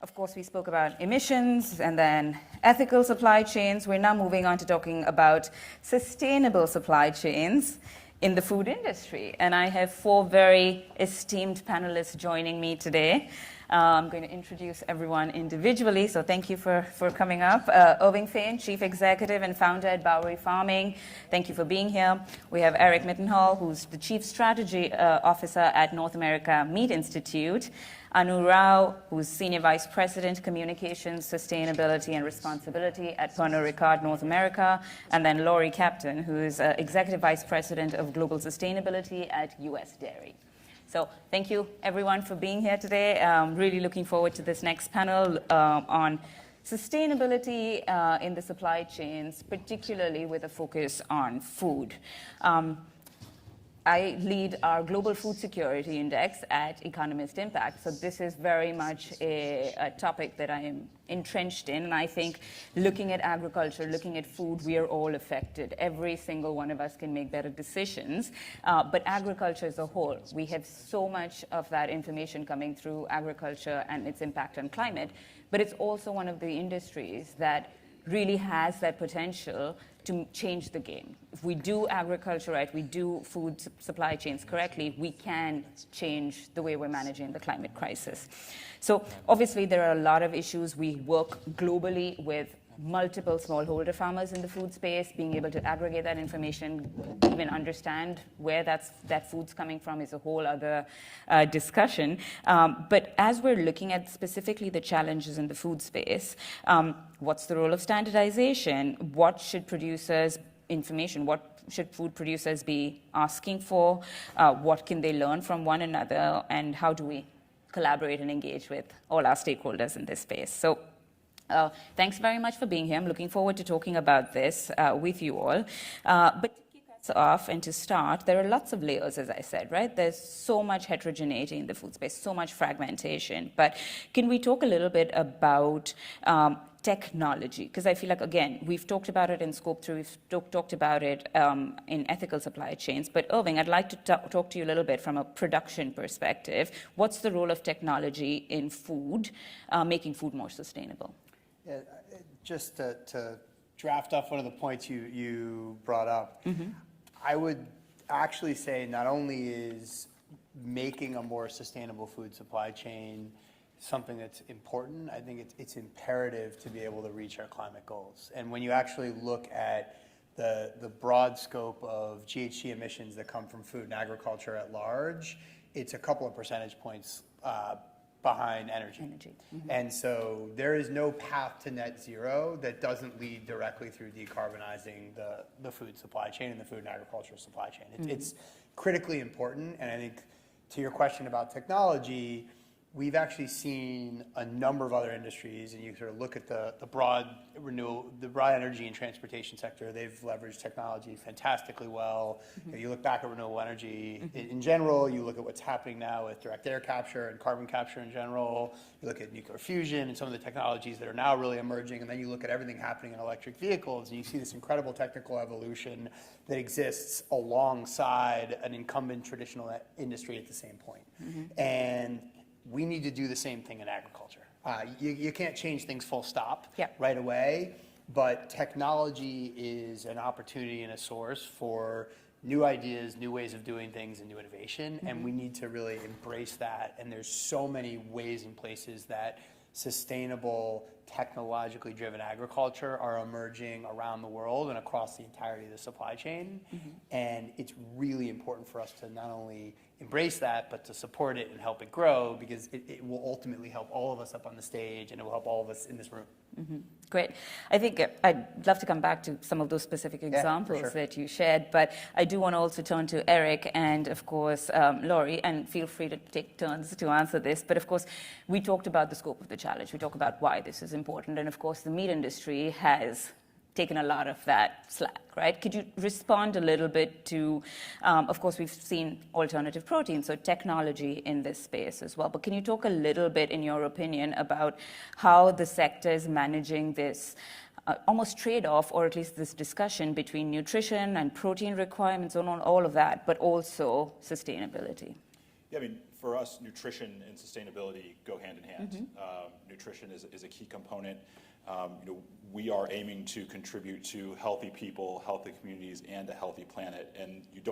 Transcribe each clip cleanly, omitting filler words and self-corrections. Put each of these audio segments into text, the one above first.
Of course, we spoke about emissions and then ethical supply chains. We're now moving on to talking about sustainable supply chains in the food industry. And I have four very esteemed panelists joining me today. I'm going to introduce everyone individually, so thank you for coming up. Irving Fain, Chief Executive and Founder at Bowery Farming. Thank you for being here. We have Eric Mittenhall, who's the Chief Strategy Officer at North America Meat Institute. Anu Rao, who's Senior Vice President, Communications, Sustainability and Responsibility at Pernod Ricard North America. And then Laurie Captain, who is Executive Vice President of Global Sustainability at US Dairy. So thank you, everyone, for being here today. Really looking forward to this next panel on sustainability in the supply chains, particularly with a focus on food. I lead our Global Food Security Index at Economist Impact, so this is very much a topic that I am entrenched in, and I think looking at agriculture, looking at food, we are all affected. Every single one of us can make better decisions, but agriculture as a whole, we have so much of that information coming through agriculture and its impact on climate, but it's also one of the industries that really has that potential to change the game. If we do agriculture right, we do food supply chains correctly, we can change the way we're managing the climate crisis. So obviously there are a lot of issues. We work globally with multiple smallholder farmers in the food space. Being able to aggregate that information, even understand where that food's coming from is a whole other discussion. But as we're looking at specifically the challenges in the food space, what's the role of standardization? What should producers information? What should food producers be asking for? What can they learn from one another? And how do we collaborate and engage with all our stakeholders in this space? So thanks very much for being here. I'm looking forward to talking about this with you all. But to kick us off and to start, there are lots of layers, as I said, right? There's so much heterogeneity in the food space, so much fragmentation. But can we talk a little bit about technology? Because I feel like, again, we've talked about it in Scope 3, we've talked about it in ethical supply chains. But Irving, I'd like to talk to you a little bit from a production perspective. What's the role of technology in food, making food more sustainable? Yeah, just to draft off one of the points you brought up, I would actually say not only is making a more sustainable food supply chain something that's important, I think it's imperative to be able to reach our climate goals. And when you actually look at the broad scope of GHG emissions that come from food and agriculture at large, it's a couple of percentage points behind energy. And so there is no path to net zero that doesn't lead directly through decarbonizing the food supply chain and the food and agricultural supply chain. It's critically important, and I think to your question about technology, we've actually seen a number of other industries, and you sort of look at the broad energy and transportation sector, they've leveraged technology fantastically well. You look back at renewable energy in general, you look at what's happening now with direct air capture and carbon capture in general, you look at nuclear fusion and some of the technologies that are now really emerging, and then you look at everything happening in electric vehicles, and you see this incredible technical evolution that exists alongside an incumbent traditional industry at the same point. And we need to do the same thing in agriculture. You can't change things full stop right away, but technology is an opportunity and a source for new ideas, new ways of doing things, and new innovation, and we need to really embrace that. And there's so many ways and places that sustainable, technologically driven agriculture are emerging around the world and across the entirety of the supply chain. And it's really important for us to not only embrace that, but to support it and help it grow, because it will ultimately help all of us up on the stage, and it will help all of us in this room. Great. I think I'd love to come back to some of those specific examples that you shared, but I do want to also turn to Eric and, of course, Laurie, and feel free to take turns to answer this. But, of course, we talked about the scope of the challenge. We talked about why this is important, and, of course, the meat industry has taken a lot of that slack, right? Could you respond a little bit to, of course, we've seen alternative proteins, so technology in this space as well. But can you talk a little bit, in your opinion, about how the sector is managing this almost trade-off, or at least this discussion between nutrition and protein requirements and all of that, but also sustainability? Yeah, I mean, for us, nutrition and sustainability go hand in hand. Nutrition is a key component. We are aiming to contribute to healthy people, healthy communities, and a healthy planet, and you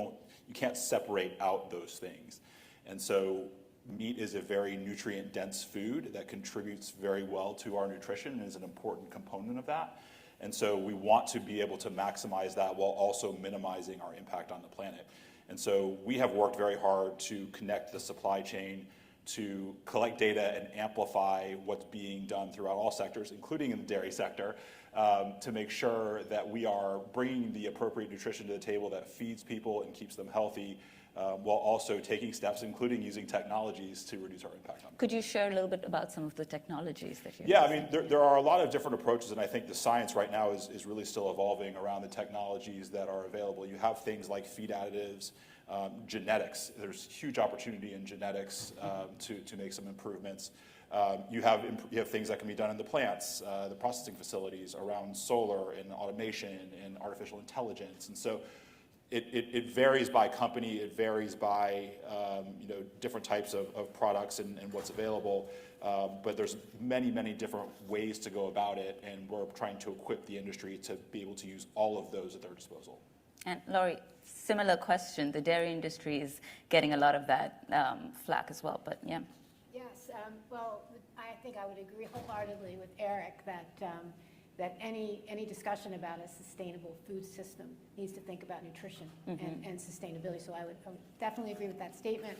can't separate out those things. And so meat is a very nutrient-dense food that contributes very well to our nutrition and is an important component of that. And so we want to be able to maximize that while also minimizing our impact on the planet. And so we have worked very hard to connect the supply chain, to collect data and amplify what's being done throughout all sectors, including in the dairy sector, to make sure that we are bringing the appropriate nutrition to the table that feeds people and keeps them healthy, while also taking steps, including using technologies to reduce our impact on them. Could you share a little bit about some of the technologies that you're Yeah, using? I mean, there are a lot of different approaches, and I think the science right now is really still evolving around the technologies that are available. You have things like feed additives, genetics. There's huge opportunity in genetics to make some improvements. You have things that can be done in the plants, the processing facilities around solar and automation and artificial intelligence. And so it varies by company, it varies by different types of products and what's available, but there's many different ways to go about it, and we're trying to equip the industry to be able to use all of those at their disposal. And Laurie, similar question. The dairy industry is getting a lot of that flack as well, but yeah. Yes, well, I think I would agree wholeheartedly with Eric that any discussion about a sustainable food system needs to think about nutrition and sustainability. So I would definitely agree with that statement.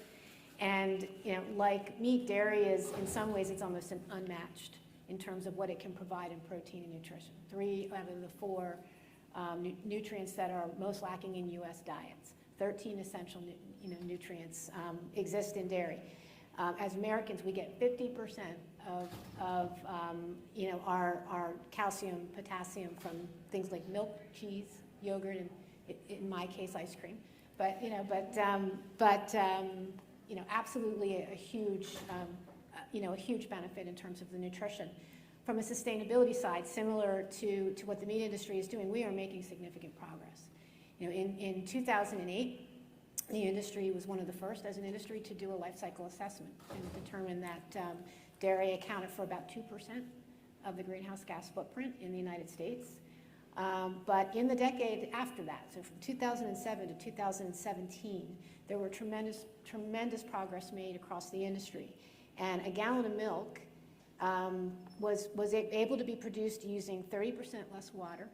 And like meat, dairy is in some ways it's almost unmatched in terms of what it can provide in protein and nutrition. 3 out of the 4 nutrients that are most lacking in U.S. diets. 13 essential nutrients exist in dairy. As Americans, we get 50% of our calcium, potassium from things like milk, cheese, yogurt, and in my case, ice cream. But absolutely a huge benefit in terms of the nutrition. From a sustainability side, similar to what the meat industry is doing, we are making significant progress. In 2008, the industry was one of the first as an industry to do a life cycle assessment and determine that dairy accounted for about 2% of the greenhouse gas footprint in the United States. But in the decade after that, so from 2007 to 2017, there were tremendous progress made across the industry. And a gallon of milk was able to be produced using 30% less water,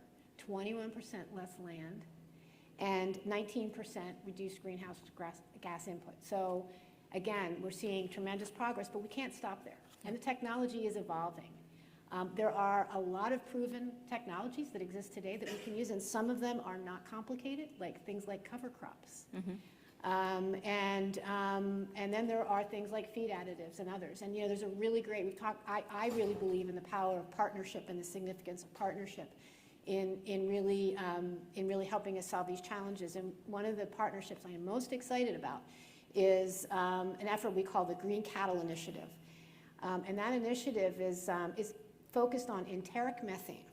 21% less land, and 19% reduced greenhouse gas input. So again, we're seeing tremendous progress, but we can't stop there. And the technology is evolving. There are a lot of proven technologies that exist today that we can use, and some of them are not complicated, like things like cover crops. And then there are things like feed additives and others. And there's a really great, I really believe in the power of partnership and the significance of partnership in really helping us solve these challenges. And one of the partnerships I am most excited about is an effort we call the Green Cattle Initiative. And that initiative is focused on enteric methane.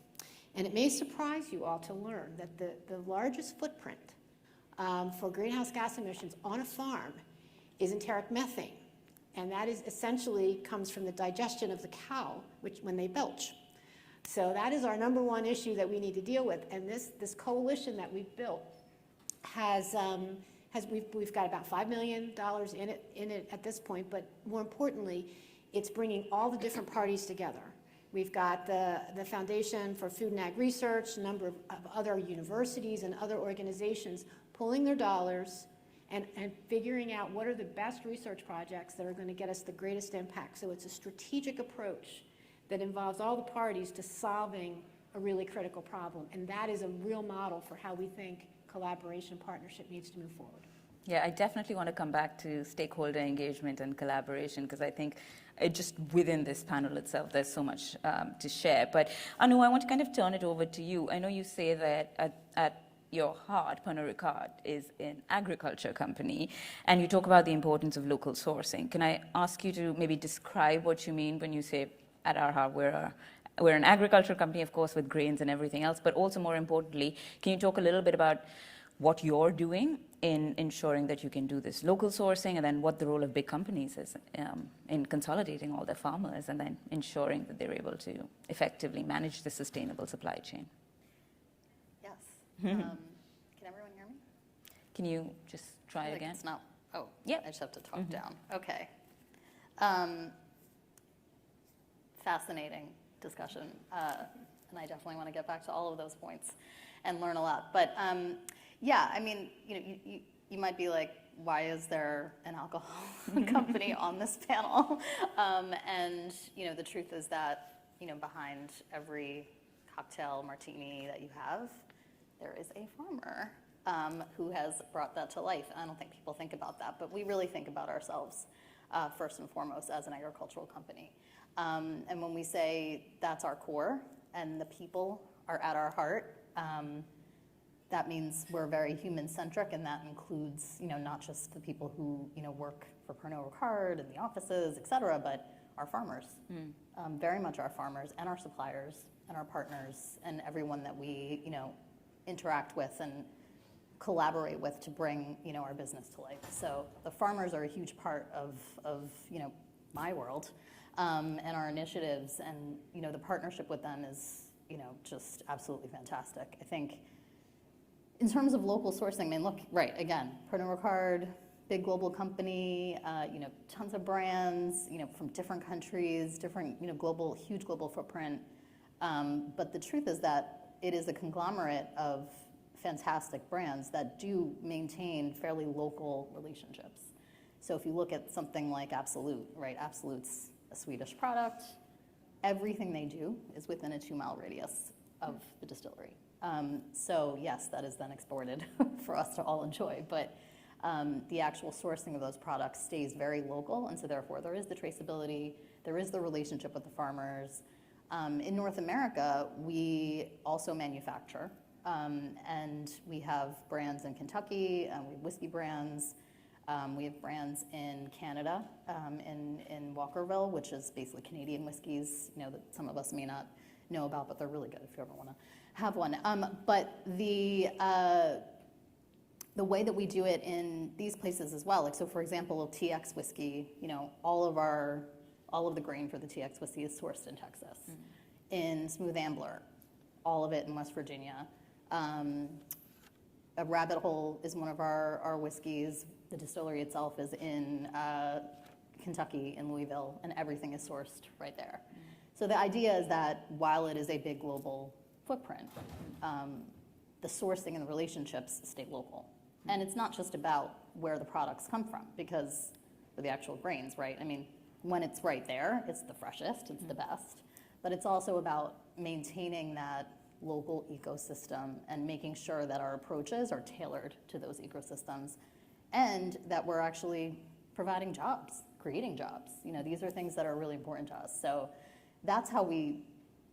And it may surprise you all to learn that the largest footprint for greenhouse gas emissions on a farm is enteric methane. And that is essentially comes from the digestion of the cow, when they belch. So that is our #1 issue that we need to deal with. And this coalition that we've built we've got about $5 million in it at this point, but more importantly, it's bringing all the different parties together. We've got the Foundation for Food and Ag Research, a number of other universities and other organizations pulling their dollars and figuring out what are the best research projects that are going to get us the greatest impact. So it's a strategic approach that involves all the parties to solving a really critical problem. And that is a real model for how we think collaboration partnership needs to move forward. Yeah, I definitely want to come back to stakeholder engagement and collaboration, because I think just within this panel itself, there's so much to share. But Anu, I want to kind of turn it over to you. I know you say that at your heart, Pernod Ricard is an agriculture company, and you talk about the importance of local sourcing. Can I ask you to maybe describe what you mean when you say at our heart we're an agriculture company, of course, with grains and everything else, but also more importantly, can you talk a little bit about what you're doing in ensuring that you can do this local sourcing, and then what the role of big companies is in consolidating all their farmers and then ensuring that they're able to effectively manage the sustainable supply chain. Yes. Can everyone hear me? Can you just try Like again? It's not, oh, Yep. I just have to talk down. Okay. Fascinating discussion. And I definitely want to get back to all of those points and learn a lot. But yeah, I mean, you might be like, why is there an alcohol company on this panel? And the truth is that behind every cocktail martini that you have, there is a farmer who has brought that to life. I don't think people think about that, but we really think about ourselves first and foremost as an agricultural company. And when we say that's our core and the people are at our heart, that means we're very human-centric, and that includes, not just the people who, work for Pernod Ricard in the offices, et cetera, but our farmers, very much our farmers and our suppliers and our partners and everyone that we, interact with and collaborate with to bring, our business to life. So the farmers are a huge part of my world and our initiatives, and, the partnership with them is, just absolutely fantastic. I think in terms of local sourcing, I mean, look, right, again, Pernod Ricard, big global company, tons of brands, from different countries, different, huge global footprint. But the truth is that it is a conglomerate of fantastic brands that do maintain fairly local relationships. So if you look at something like Absolut, right, Absolut's a Swedish product. Everything they do is within a 2-mile radius of the distillery. So yes, that is then exported for us to all enjoy, but the actual sourcing of those products stays very local, and so therefore there is the traceability, there is the relationship with the farmers. In North America, we also manufacture, and we have brands in Kentucky, we have whiskey brands, we have brands in Canada, in Walkerville, which is basically Canadian whiskeys, that some of us may not know about, but they're really good if you ever want to have one. But the way that we do it in these places as well, like so for example, TX whiskey, all of the grain for the TX whiskey is sourced in Texas. In Smooth Ambler, all of it in West Virginia. A Rabbit Hole is one of our whiskeys. The distillery itself is in Kentucky, in Louisville, and everything is sourced right there. So the idea is that while it is a big global footprint, the sourcing and the relationships stay local. And it's not just about where the products come from, because for the actual grains, right? I mean, when it's right there, it's the freshest, it's the best. But it's also about maintaining that local ecosystem and making sure that our approaches are tailored to those ecosystems and that we're actually providing jobs, creating jobs. These are things that are really important to us. So that's how we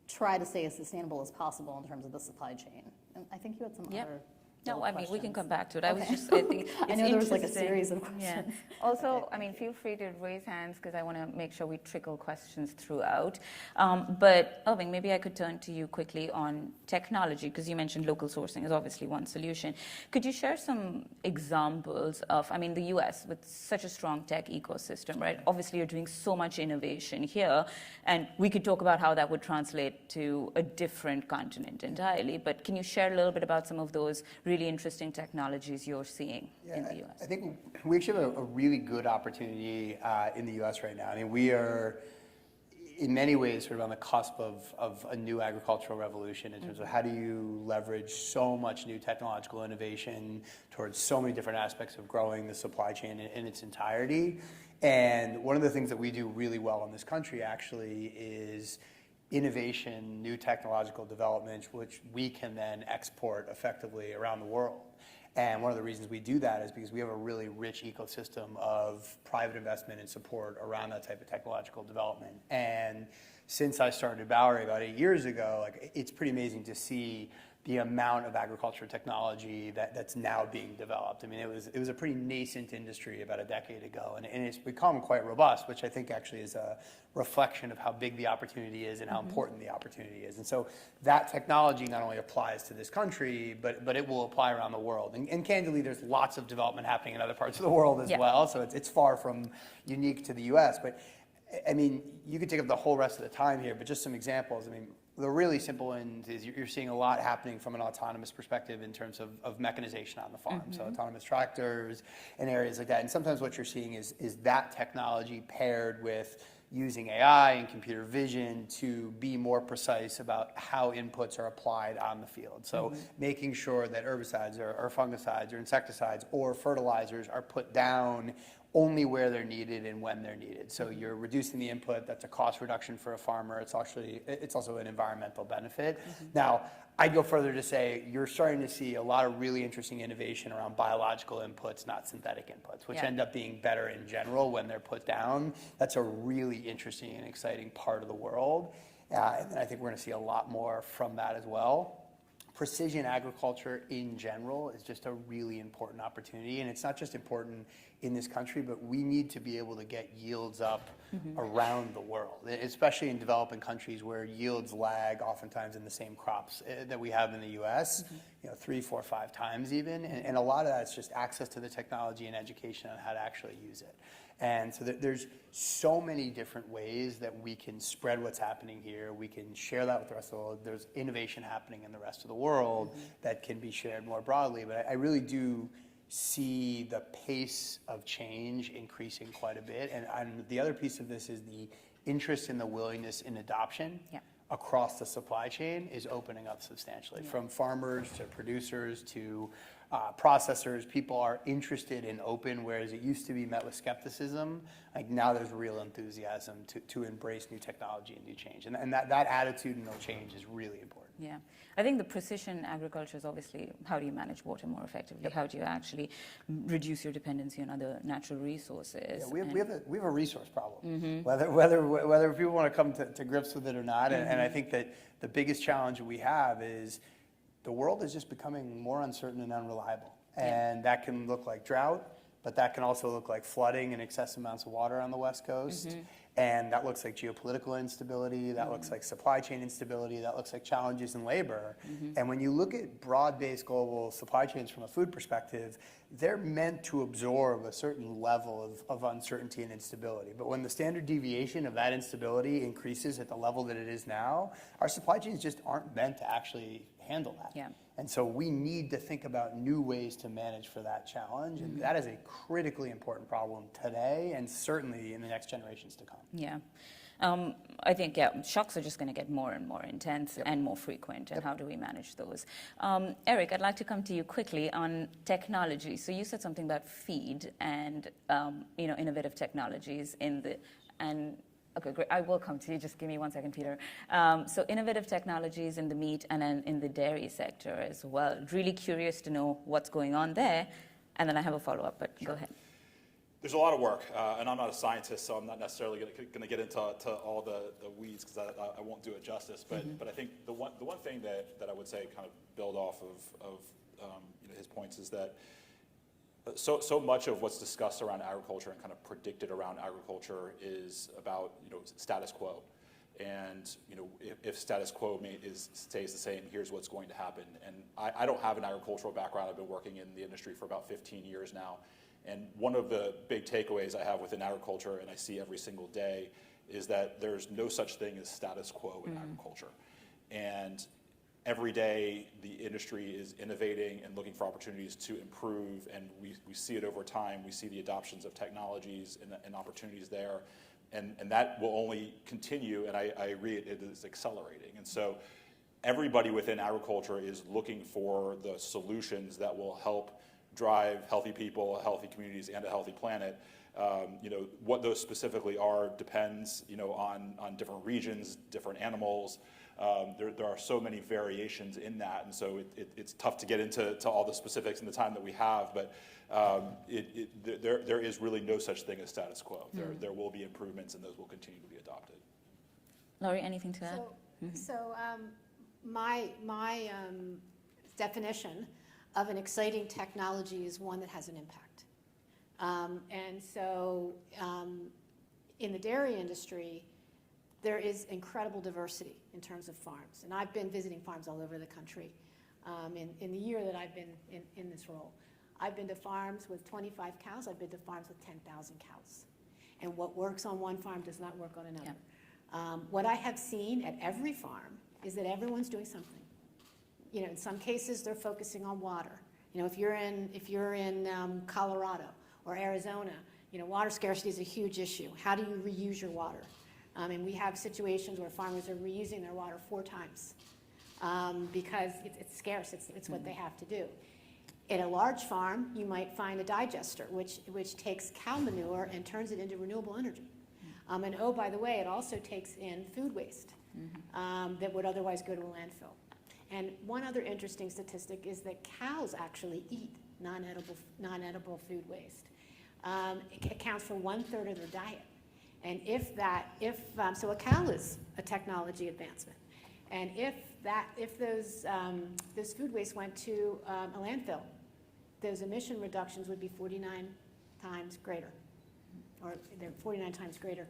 try to stay as sustainable as possible in terms of the supply chain. And I think you had some other No, I mean, we can questions. come back to it. Okay. I think it's I know there was like a interesting. series of questions. Yeah. Also, Okay. I mean, feel free to raise hands because I want to make sure we trickle questions throughout. But Irving, maybe I could turn to you quickly on technology, because you mentioned local sourcing is obviously one solution. Could you share some examples of, I mean, the US with such a strong tech ecosystem, right? Obviously, you're doing so much innovation here, and we could talk about how that would translate to a different continent entirely. But can you share a little bit about some of those really interesting technologies you're seeing in the US? I think we actually have a really good opportunity in the US right now. I mean, we are in many ways sort of on the cusp of a new agricultural revolution in terms of how do you leverage so much new technological innovation towards so many different aspects of growing the supply chain in its entirety. And one of the things that we do really well in this country actually is innovation, new technological developments, which we can then export effectively around the world. And one of the reasons we do that is because we have a really rich ecosystem of private investment and support around that type of technological development. And since I started Bowery about 8 years ago, like, it's pretty amazing to see the amount of agriculture technology that's now being developed. I mean, it was a pretty nascent industry about a decade ago, and it's become quite robust, which I think actually is a reflection of how big the opportunity is and how important the opportunity is. And so that technology not only applies to this country, but it will apply around the world. And candidly, there's lots of development happening in other parts of the world as well, so it's far from unique to the US. But I mean, you could take up the whole rest of the time here, but just some examples. I mean, the really simple ones is you're seeing a lot happening from an autonomous perspective in terms of mechanization on the farm. So autonomous tractors and areas like that. And sometimes what you're seeing is that technology paired with using AI and computer vision to be more precise about how inputs are applied on the field. So making sure that herbicides or fungicides or insecticides or fertilizers are put down only where they're needed and when they're needed. So you're reducing the input. That's a cost reduction for a farmer. It's also an environmental benefit. Now, I'd go further to say you're starting to see a lot of really interesting innovation around biological inputs, not synthetic inputs, which end up being better in general when they're put down. That's a really interesting and exciting part of the world. And I think we're going to see a lot more from that as well. Precision agriculture in general is just a really important opportunity, and it's not just important in this country, but we need to be able to get yields up around the world, especially in developing countries where yields lag oftentimes in the same crops that we have in the US, 3, 4, 5 times even, and a lot of that's just access to the technology and education on how to actually use it. And so there's so many different ways that we can spread what's happening here. We can share that with the rest of the world. There's innovation happening in the rest of the world that can be shared more broadly. But I really do see the pace of change increasing quite a bit. And the other piece of this is the interest and the willingness in adoption across the supply chain is opening up substantially. From farmers to producers to processors, people are interested and open, whereas it used to be met with skepticism. Like now there's real enthusiasm to embrace new technology and new change. And that attitudinal change is really important. Yeah, I think the precision agriculture is obviously how do you manage water more effectively? How do you actually reduce your dependency on other natural resources? Yeah, we have a resource problem, whether people want to come to grips with it or not. And I think that the biggest challenge we have is the world is just becoming more uncertain and unreliable. And that can look like drought, but that can also look like flooding and excessive amounts of water on the West Coast. And that looks like geopolitical instability, that looks like supply chain instability, that looks like challenges in labor. And when you look at broad-based global supply chains from a food perspective, they're meant to absorb a certain level of uncertainty and instability. But when the standard deviation of that instability increases at the level that it is now, our supply chains just aren't meant to actually handle that. Yeah. And so we need to think about new ways to manage for that challenge. And that is a critically important problem today and certainly in the next generations to come. Yeah. I think, shocks are just going to get more and more intense and more frequent. And how do we manage those? Eric, I'd like to come to you quickly on technology. So you said something about feed and, innovative technologies okay, great. I will come to you. Just give me 1 second, Peter. So innovative technologies in the meat and then in the dairy sector as well. Really curious to know what's going on there. And then I have a follow-up, but go ahead. There's a lot of work, and I'm not a scientist, so I'm not necessarily going to get into all the weeds because I won't do it justice. But I think the one thing that I would say kind of build off of his points is that so much of what's discussed around agriculture and kind of predicted around agriculture is about status quo, and if status quo stays the same, here's what's going to happen. And I don't have an agricultural background. I've been working in the industry for about 15 years now, and one of the big takeaways I have within agriculture, and I see every single day, is that there's no such thing as status quo in agriculture, and every day, the industry is innovating and looking for opportunities to improve, and we see it over time. We see the adoptions of technologies and opportunities there, and that will only continue, and I agree, it is accelerating. And so everybody within agriculture is looking for the solutions that will help drive healthy people, healthy communities, and a healthy planet. What those specifically are depends, on different regions, different animals. There are so many variations in that, and so it's tough to get into all the specifics in the time that we have, but there is really no such thing as status quo. There will be improvements, and those will continue to be adopted. Laurie, anything to add? So my definition of an exciting technology is one that has an impact. And so in the dairy industry, there is incredible diversity in terms of farms. And I've been visiting farms all over the country in the year that I've been in this role. I've been to farms with 25 cows. I've been to farms with 10,000 cows. And what works on one farm does not work on another. Yeah. What I have seen at every farm is that everyone's doing something. You know, in some cases, they're focusing on water. You know, if you're in Colorado or Arizona, you know, water scarcity is a huge issue. How do you reuse your water? And we have situations where farmers are reusing their water 4 times because it's scarce. It's what they have to do. At a large farm, you might find a digester, which takes cow manure and turns it into renewable energy. And oh, by the way, it also takes in food waste that would otherwise go to a landfill. And one other interesting statistic is that cows actually eat non-edible food waste. It accounts for 1/3 of their diet. And so a cow is a technology advancement. And if those food waste went to a landfill, those emission reductions would be 49 times greater, or they're 49 times greater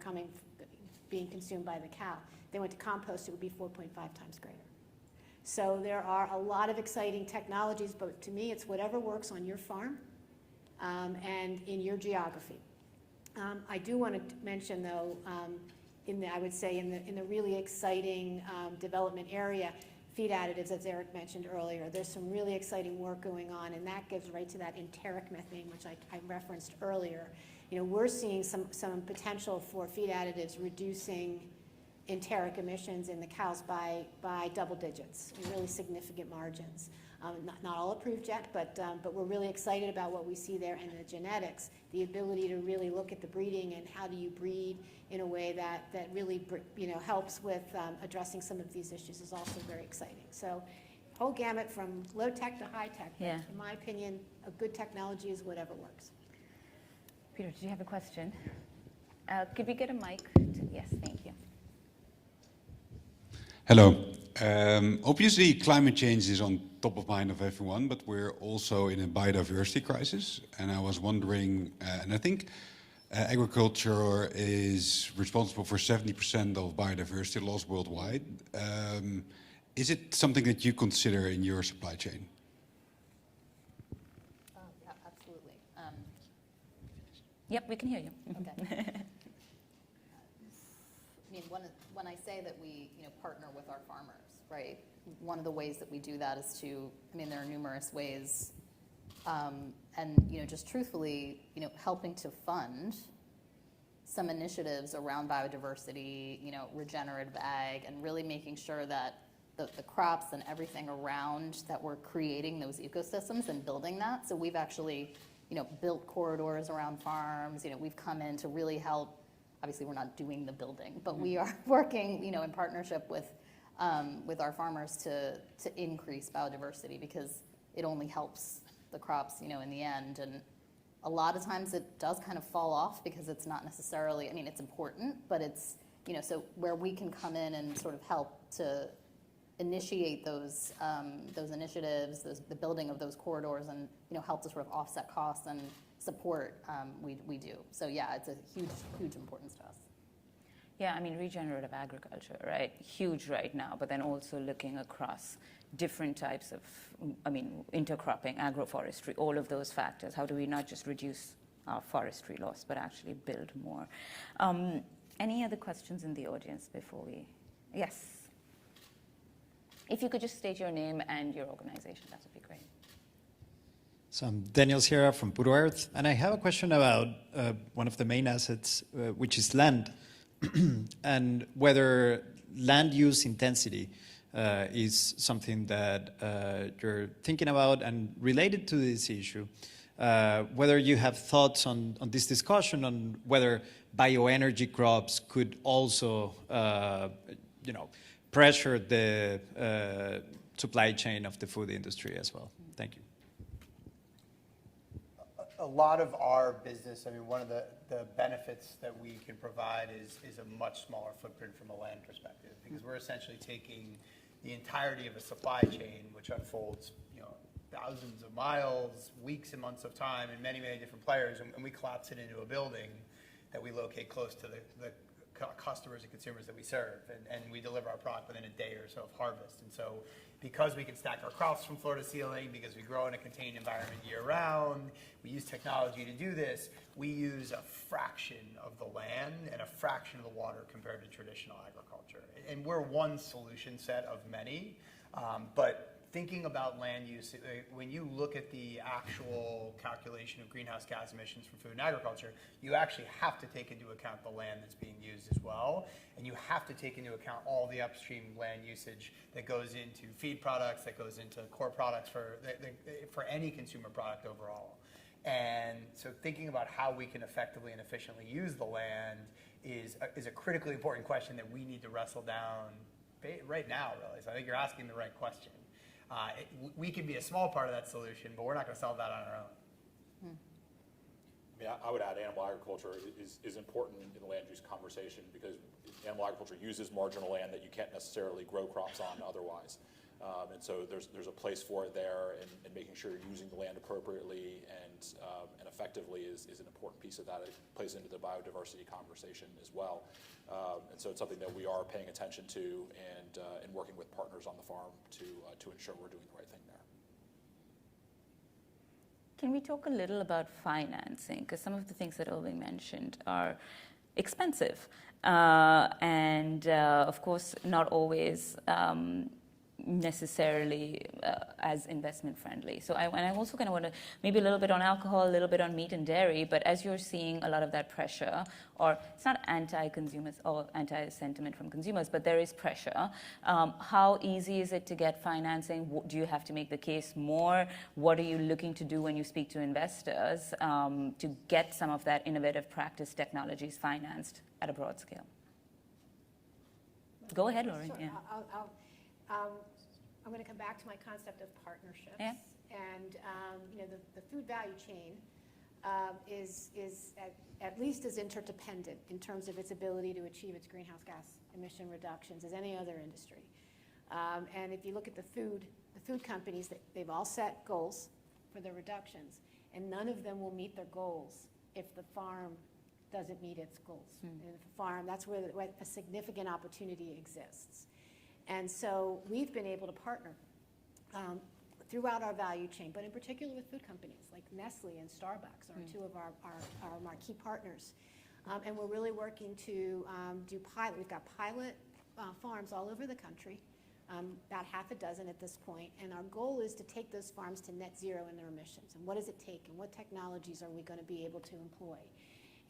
being consumed by the cow. If they went to compost, it would be 4.5 times greater. So there are a lot of exciting technologies, but to me, it's whatever works on your farm and in your geography. I do want to mention, though, I would say in the really exciting development area, feed additives, as Eric mentioned earlier. There's some really exciting work going on, and that gives right to that enteric methane, which I referenced earlier. You know, we're seeing some potential for feed additives reducing enteric emissions in the cows by double digits, really significant margins. Not all approved yet, but we're really excited about what we see there, and the genetics, the ability to really look at the breeding and how do you breed in a way that really helps with addressing some of these issues is also very exciting. So whole gamut from low tech to high tech. Yeah. In my opinion, a good technology is whatever works. Peter, did you have a question? Could we get a mic? Yes, thank you. Hello. Obviously, climate change is on top of mind of everyone, but we're also in a biodiversity crisis. And I was wondering, and I think agriculture is responsible for 70% of biodiversity loss worldwide. Is it something that you consider in your supply chain? Yeah, absolutely. Yep, we can hear you. Okay. I mean, when I say that we partner with our farmers, right? One of the ways that we do that is there are numerous ways, and just truthfully, helping to fund some initiatives around biodiversity, regenerative ag, and really making sure that the crops and everything around that we're creating those ecosystems and building that. So we've actually, built corridors around farms. We've come in to really help. Obviously, we're not doing the building, but we are working, in partnership with our farmers to increase biodiversity, because it only helps the crops, in the end. And a lot of times it does kind of fall off because it's not necessarily. It's important, but it's so where we can come in and sort of help to initiate those initiatives, the building of those corridors, and help to sort of offset costs and support, we do. So yeah, it's a huge importance to us. Yeah, regenerative agriculture, right? Huge right now, but then also looking across different types of, intercropping, agroforestry, all of those factors. How do we not just reduce our forestry loss, but actually build more? Any other questions in the audience before we? Yes. If you could just state your name and your organization, that would be great. So I'm Daniel Sierra from Puro Earth, and I have a question about one of the main assets, which is land, and whether land use intensity is something that you're thinking about. And related to this issue, whether you have thoughts on this discussion on whether bioenergy crops could also, pressure the supply chain of the food industry as well. Thank you. A lot of our business, one of the benefits that we can provide is a much smaller footprint from a land perspective, because we're essentially taking the entirety of a supply chain, which unfolds, thousands of miles, weeks and months of time, and many, many different players, and we collapse it into a building that we locate close to the customers and consumers that we serve, and we deliver our product within a day or so of harvest. And so because we can stack our crops from floor to ceiling, because we grow in a contained environment year round, we use technology to do this, we use a fraction of the land and a fraction of the water compared to traditional agriculture. And we're one solution set of many, but thinking about land use, when you look at the actual calculation of greenhouse gas emissions from food and agriculture, you actually have to take into account the land that's being used as well. And you have to take into account all the upstream land usage that goes into feed products, that goes into core products for any consumer product overall. And so thinking about how we can effectively and efficiently use the land is a critically important question that we need to wrestle down right now, really. So I think you're asking the right question. We can be a small part of that solution, but we're not going to solve that on our own. I mean, I would add animal agriculture is important in the land use conversation because animal agriculture uses marginal land that you can't necessarily grow crops on otherwise. And so there's a place for it there, and making sure you're using the land appropriately and effectively is an important piece of that. It plays into the biodiversity conversation as well. And so it's something that we are paying attention to and working with partners on the farm to ensure we're doing the right thing there. Can we talk a little about financing? Because some of the things that Irving mentioned are expensive and, of course, not always necessarily as investment friendly. So I also kind of want to maybe a little bit on alcohol, a little bit on meat and dairy, but as you're seeing a lot of that pressure, or it's not anti-consumers or anti-sentiment from consumers, but there is pressure. How easy is it to get financing? Do you have to make the case more? What are you looking to do when you speak to investors to get some of that innovative practice technologies financed at a broad scale? Go ahead, Lauren. Sure. Yeah. I'm going to come back to my concept of partnerships. Yeah. And the food value chain is at least as interdependent in terms of its ability to achieve its greenhouse gas emission reductions as any other industry. And if you look at the food companies, they've all set goals for their reductions, and none of them will meet their goals if the farm doesn't meet its goals. And if the farm, that's where a significant opportunity exists. And so we've been able to partner throughout our value chain, but in particular with food companies like Nestle and Starbucks are two of our marquee partners. And we're really working to do pilot. We've got pilot farms all over the country, about half a dozen at this point. And our goal is to take those farms to net zero in their emissions. And what does it take? And what technologies are we going to be able to employ?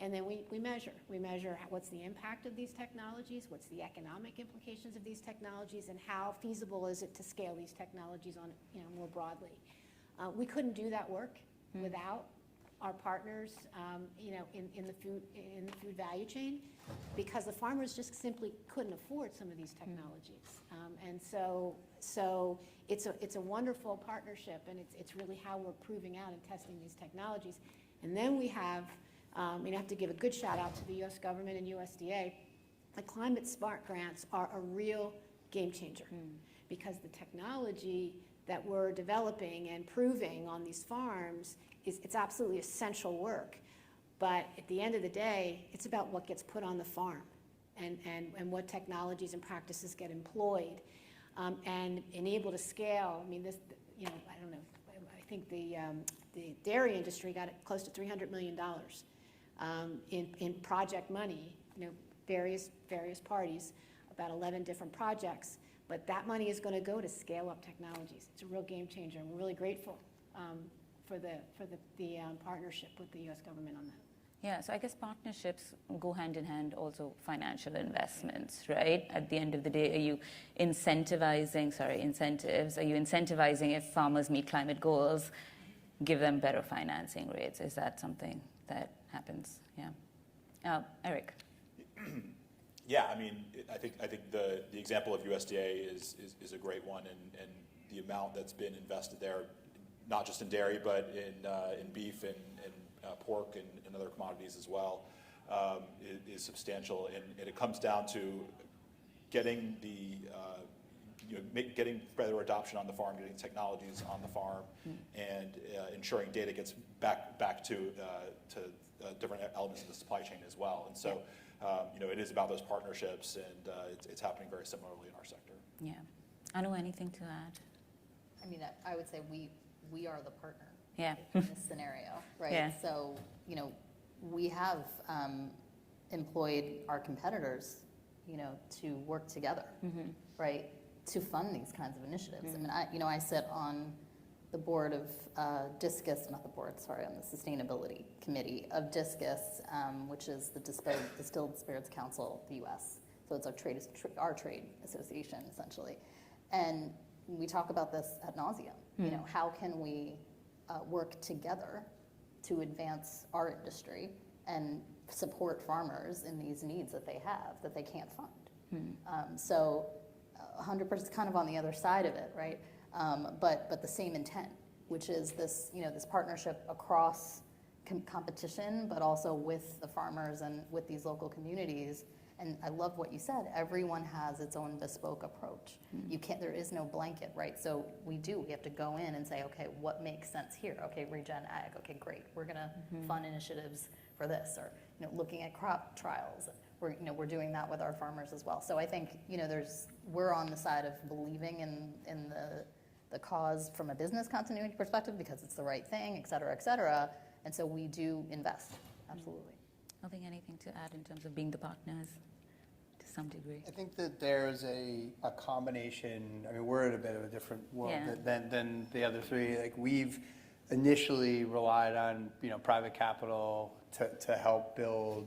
And then we measure. We measure what's the impact of these technologies, what's the economic implications of these technologies, and how feasible is it to scale these technologies on, more broadly. We couldn't do that work without our partners, in the food value chain, because the farmers just simply couldn't afford some of these technologies. And so it's a wonderful partnership, and it's really how we're proving out and testing these technologies. And then we have. I have to give a good shout out to the U.S. government and USDA. The Climate Smart grants are a real game changer because the technology that we're developing and proving on these farms it's absolutely essential work. But at the end of the day, it's about what gets put on the farm and what technologies and practices get employed and able to scale. I mean, this, I don't know. I think the dairy industry got close to $300 million. In project money, various parties, about 11 different projects, but that money is going to go to scale up technologies. It's a real game changer, and we're really grateful for the partnership with the U.S. government on that. Yeah, so I guess partnerships go hand in hand also financial investments, right? At the end of the day, are you incentivizing if farmers meet climate goals, give them better financing rates? Is that something that happens? Yeah. Eric. Yeah, I mean, I think the example of USDA is a great one, and the amount that's been invested there, not just in dairy, but in beef and pork and other commodities as well, is substantial, and it comes down to getting getting better adoption on the farm, getting technologies on the farm, and ensuring data gets back to different elements of the supply chain as well. And so, it is about those partnerships, and it's happening very similarly in our sector. Yeah. Anu, anything to add? I mean, I would say we are the partner. Yeah. In this scenario, right? Yeah. So, we have employed our competitors, to work together, right, to fund these kinds of initiatives. I mean, I sit on the board of not the board, sorry, on the sustainability committee of DISCUS, which is the Distilled Spirits Council of the U.S. So it's our trade association, essentially. And we talk about this ad nauseum. How can we work together to advance our industry and support farmers in these needs that they have that they can't fund? So 100% kind of on the other side of it, right? But the same intent, which is this, this partnership across competition, but also with the farmers and with these local communities. And I love what you said. Everyone has its own bespoke approach. There is no blanket, right? So we have to go in and say, okay, what makes sense here? Okay, regen ag. Okay, great. We're going to fund initiatives for this, or looking at crop trials. We're doing that with our farmers as well. So I think we're on the side of believing in the cause from a business continuity perspective because it's the right thing, et cetera, et cetera. And so we do invest, absolutely. Nothing, anything to add in terms of being the partners to some degree? I think that there's a combination. I mean, we're in a bit of a different world than the other three. Like, we've initially relied on private capital to help build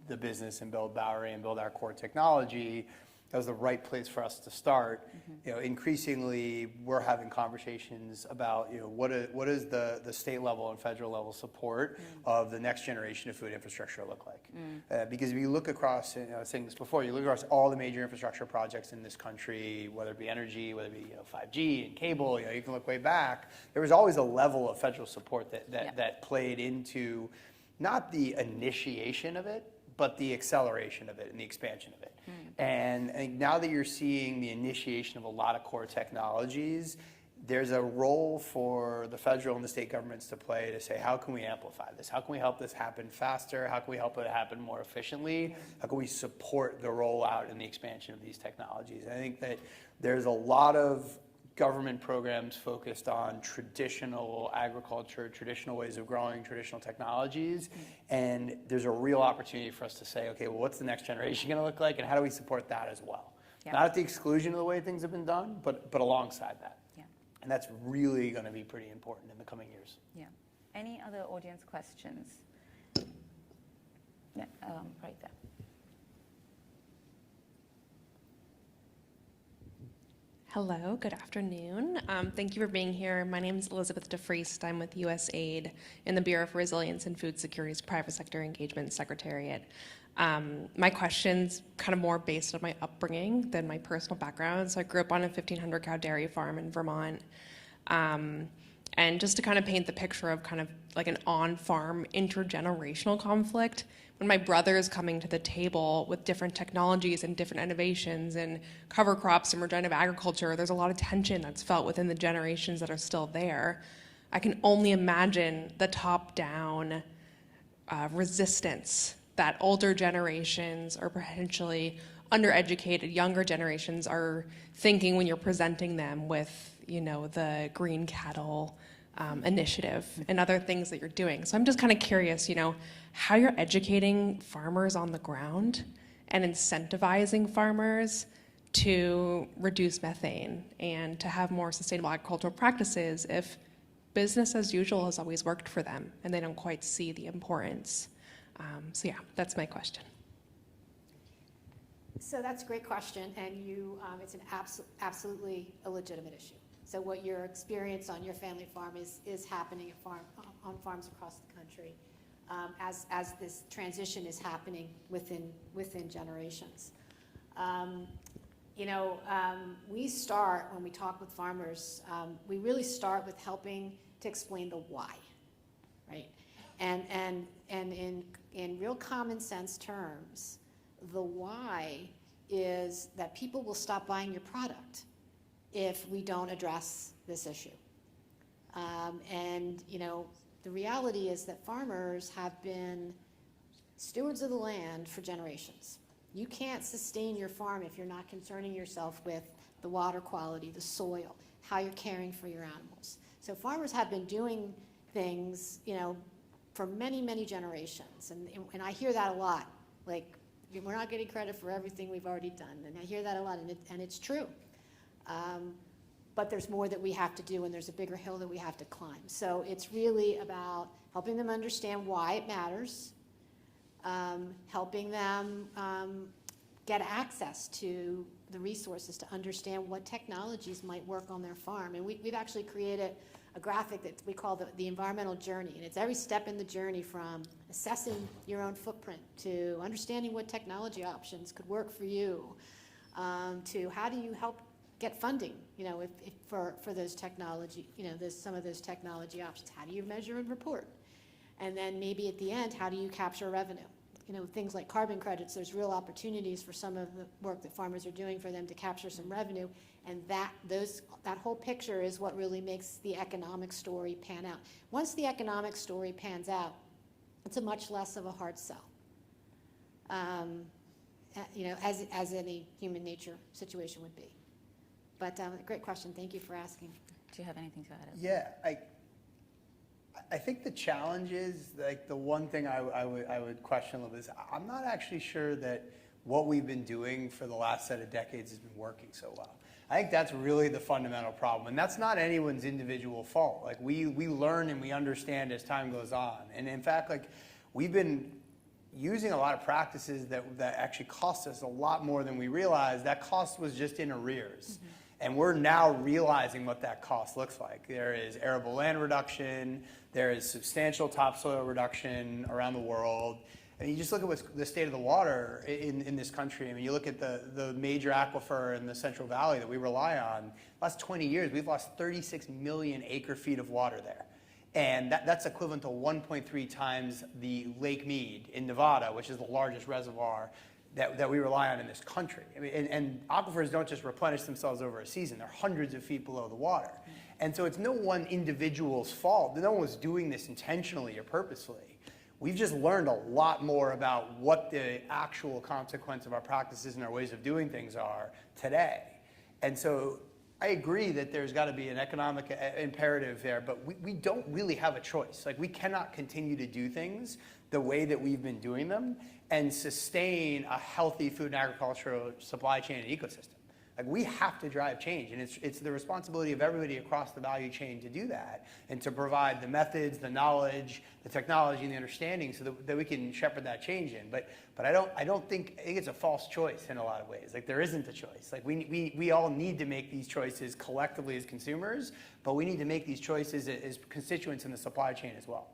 the business and build Bowery and build our core technology. That was the right place for us to start. Increasingly, we're having conversations about what is the state level and federal level support of the next generation of food infrastructure look like? Because if you look across, I was saying this before, you look across all the major infrastructure projects in this country, whether it be energy, whether it be 5G and cable, you can look way back. There was always a level of federal support that played into not the initiation of it, but the acceleration of it and the expansion of it. And I think now that you're seeing the initiation of a lot of core technologies, there's a role for the federal and the state governments to play to say, how can we amplify this? How can we help this happen faster? How can we help it happen more efficiently? How can we support the rollout and the expansion of these technologies? I think that there's a lot of government programs focused on traditional agriculture, traditional ways of growing, traditional technologies. And there's a real opportunity for us to say, okay, well, what's the next generation going to look like? And how do we support that as well? Yeah. Not at the exclusion of the way things have been done, but alongside that. Yeah. And that's really going to be pretty important in the coming years. Yeah. Any other audience questions? Yeah, right there. Hello, good afternoon. Thank you for being here. My name is Elizabeth DeFriest. I'm with USAID in the Bureau for Resilience and Food Security's Private Sector Engagement Secretariat. My question's kind of more based on my upbringing than my personal background. So I grew up on a 1,500 cow dairy farm in Vermont. And just to kind of paint the picture of kind of like an on-farm intergenerational conflict, when my brother is coming to the table with different technologies and different innovations and cover crops and regenerative agriculture, there's a lot of tension that's felt within the generations that are still there. I can only imagine the top-down resistance that older generations or potentially undereducated younger generations are thinking when you're presenting them with, the green cattle initiative and other things that you're doing. So I'm just kind of curious, how you're educating farmers on the ground and incentivizing farmers to reduce methane and to have more sustainable agricultural practices if business as usual has always worked for them and they don't quite see the importance. So yeah, that's my question. So that's a great question, and it's an absolutely a legitimate issue. So what your experience on your family farm is happening on farms across the country as this transition is happening within generations. We start, when we talk with farmers, we really start with helping to explain the why, right? And in real common sense terms, the why is that people will stop buying your product if we don't address this issue. And, you know, the reality is that farmers have been stewards of the land for generations. You can't sustain your farm if you're not concerning yourself with the water quality, the soil, how you're caring for your animals. So farmers have been doing things, you know, for many, many generations. And I hear that a lot, like, we're not getting credit for everything we've already done. And I hear that a lot, and it's true. But there's more that we have to do, and there's a bigger hill that we have to climb. So it's really about helping them understand why it matters, helping them get access to the resources to understand what technologies might work on their farm. And we've actually created a graphic that we call the environmental journey. And it's every step in the journey, from assessing your own footprint to understanding what technology options could work for you, to how do you help get funding, you know, if for those technology, you know, some of those technology options. How do you measure and report? And then maybe at the end, how do you capture revenue? You know, things like carbon credits, there's real opportunities for some of the work that farmers are doing for them to capture some revenue, and that whole picture is what really makes the economic story pan out. Once the economic story pans out, it's a much less of a hard sell. You know, as any human nature situation would be. But great question. Thank you for asking. Do you have anything to add? Yeah, I think the challenge is, like, the one thing I would question a little bit is, I'm not actually sure that what we've been doing for the last set of decades has been working so well. I think that's really the fundamental problem, and that's not anyone's individual fault. Like, we learn and we understand as time goes on, and in fact, like, we've been using a lot of practices that actually cost us a lot more than we realized. That cost was just in arrears. Mm-hmm. And we're now realizing what that cost looks like. There is arable land reduction, there is substantial topsoil reduction around the world. And you just look at what's the state of the water in this country. I mean, you look at the major aquifer in the Central Valley that we rely on. Last 20 years, we've lost 36 million acre feet of water there. And that's equivalent to 1.3 times the Lake Mead in Nevada, which is the largest reservoir that we rely on in this country. I mean, and aquifers don't just replenish themselves over a season. They're hundreds of feet below the water. And so it's no one individual's fault. No one was doing this intentionally or purposefully. We've just learned a lot more about what the actual consequence of our practices and our ways of doing things are today. And so I agree that there's got to be an economic imperative there, but we don't really have a choice. Like, we cannot continue to do things the way that we've been doing them and sustain a healthy food and agricultural supply chain and ecosystem. Like, we have to drive change, and it's the responsibility of everybody across the value chain to do that and to provide the methods, the knowledge, the technology, and the understanding so that we can shepherd that change in. But I think it's a false choice in a lot of ways. Like, there isn't a choice. Like, we all need to make these choices collectively as consumers, but we need to make these choices as constituents in the supply chain as well.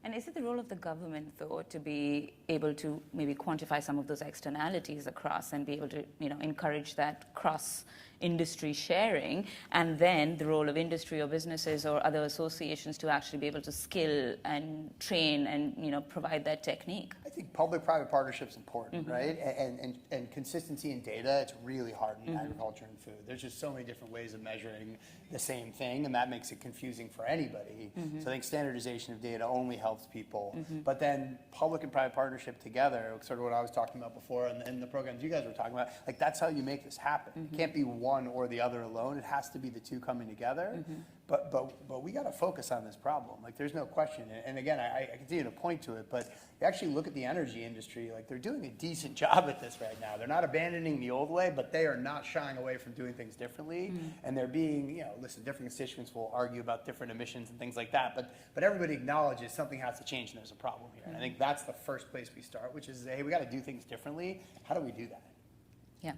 And is it the role of the government, though, to be able to maybe quantify some of those externalities across and be able to, you know, encourage that cross-industry sharing, and then the role of industry or businesses or other associations to actually be able to skill and train and, you know, provide that technique? I think public-private partnership is important, right? And consistency in data, it's really hard in agriculture and food. There's just so many different ways of measuring the same thing, and that makes it confusing for anybody. So I think standardization of data only helps people. But then public and private partnership together, sort of what I was talking about before, and the programs you guys were talking about, like, that's how you make this happen. It can't be one or the other alone. It has to be the two coming together. But we got to focus on this problem. Like, there's no question. And again, I continue to point to it, but you actually look at the energy industry, like, they're doing a decent job at this right now. They're not abandoning the old way, but they are not shying away from doing things differently. And they're being, you know, listen, different constituents will argue about different emissions and things like that, but everybody acknowledges something has to change and there's a problem here. And I think that's the first place we start, which is, hey, we got to do things differently. How do we do that? Yeah.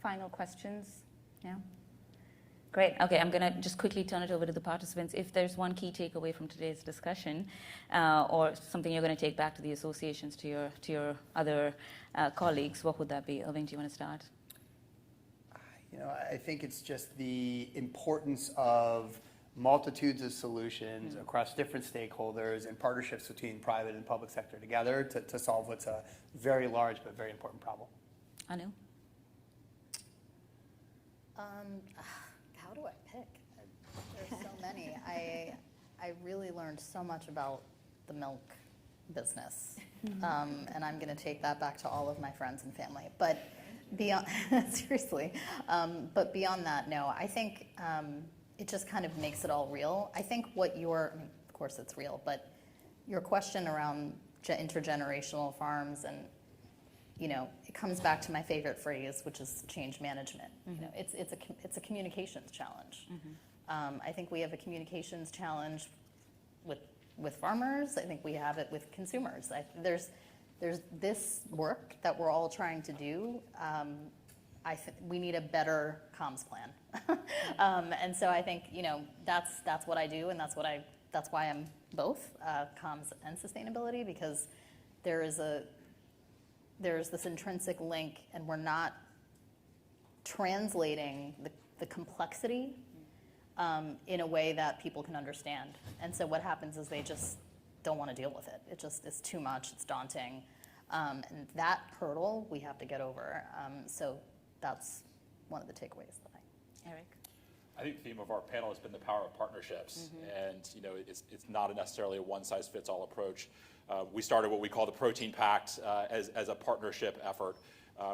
Final questions? Yeah. Great. Okay, I'm going to just quickly turn it over to the participants. If there's one key takeaway from today's discussion, or something you're going to take back to the associations, to your other colleagues, what would that be? Irving, do you want to start? You know, I think it's just the importance of multitudes of solutions across different stakeholders and partnerships between private and public sector together to solve what's a very large but very important problem. Anu? How do I pick? There's so many. I really learned so much about the milk business, and I'm going to take that back to all of my friends and family. But beyond, seriously, but beyond that, no. I think it just kind of makes it all real. I think what I mean, of course it's real, but your question around intergenerational farms and it comes back to my favorite phrase, which is change management. It's a communications challenge. I think we have a communications challenge with farmers. I think we have it with consumers. There's this work that we're all trying to do. We need a better comms plan, and so I think that's what I do, and that's why I'm both comms and sustainability, because there's this intrinsic link, and we're not translating the complexity in a way that people can understand. And so what happens is they just don't want to deal with it. It just is too much, it's daunting. And that hurdle we have to get over. So that's one of the takeaways that Eric? I think the theme of our panel has been the power of partnerships, and it's not necessarily a one-size-fits-all approach. We started what we call the Protein Pact as a partnership effort,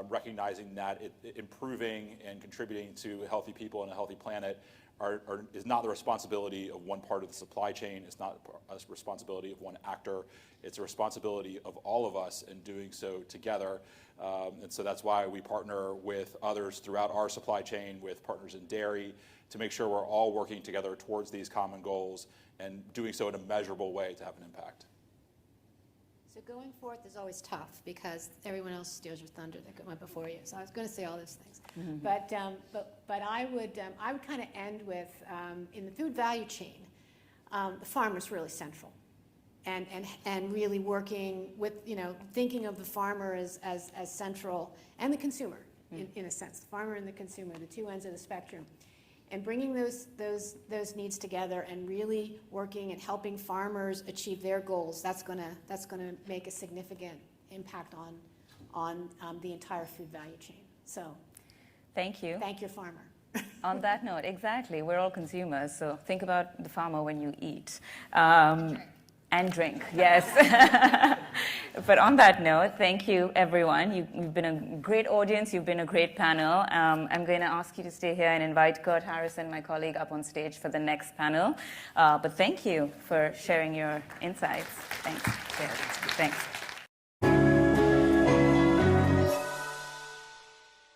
recognizing that improving and contributing to healthy people and a healthy planet is not the responsibility of one part of the supply chain. It's not a responsibility of one actor. It's a responsibility of all of us in doing so together. And so that's why we partner with others throughout our supply chain, with partners in dairy, to make sure we're all working together towards these common goals and doing so in a measurable way to have an impact. So going forth is always tough because everyone else steals your thunder that went before you. So I was going to say all those things, but I would kind of end with in the food value chain, the farmer's really central, and really working with thinking of the farmer as central, and the consumer in a sense, the farmer and the consumer, the two ends of the spectrum. And bringing those needs together and really working and helping farmers achieve their goals, that's gonna make a significant impact on the entire food value chain. So, Thank you. thank your farmer. On that note, exactly, we're all consumers, so think about the farmer when you eat. And drink, yes. But on that note, thank you, everyone. You've been a great audience. You've been a great panel. I'm going to ask you to stay here and invite Kurt Harrison, my colleague, up on stage for the next panel. But thank you for sharing your insights. Thanks. Yeah, thanks.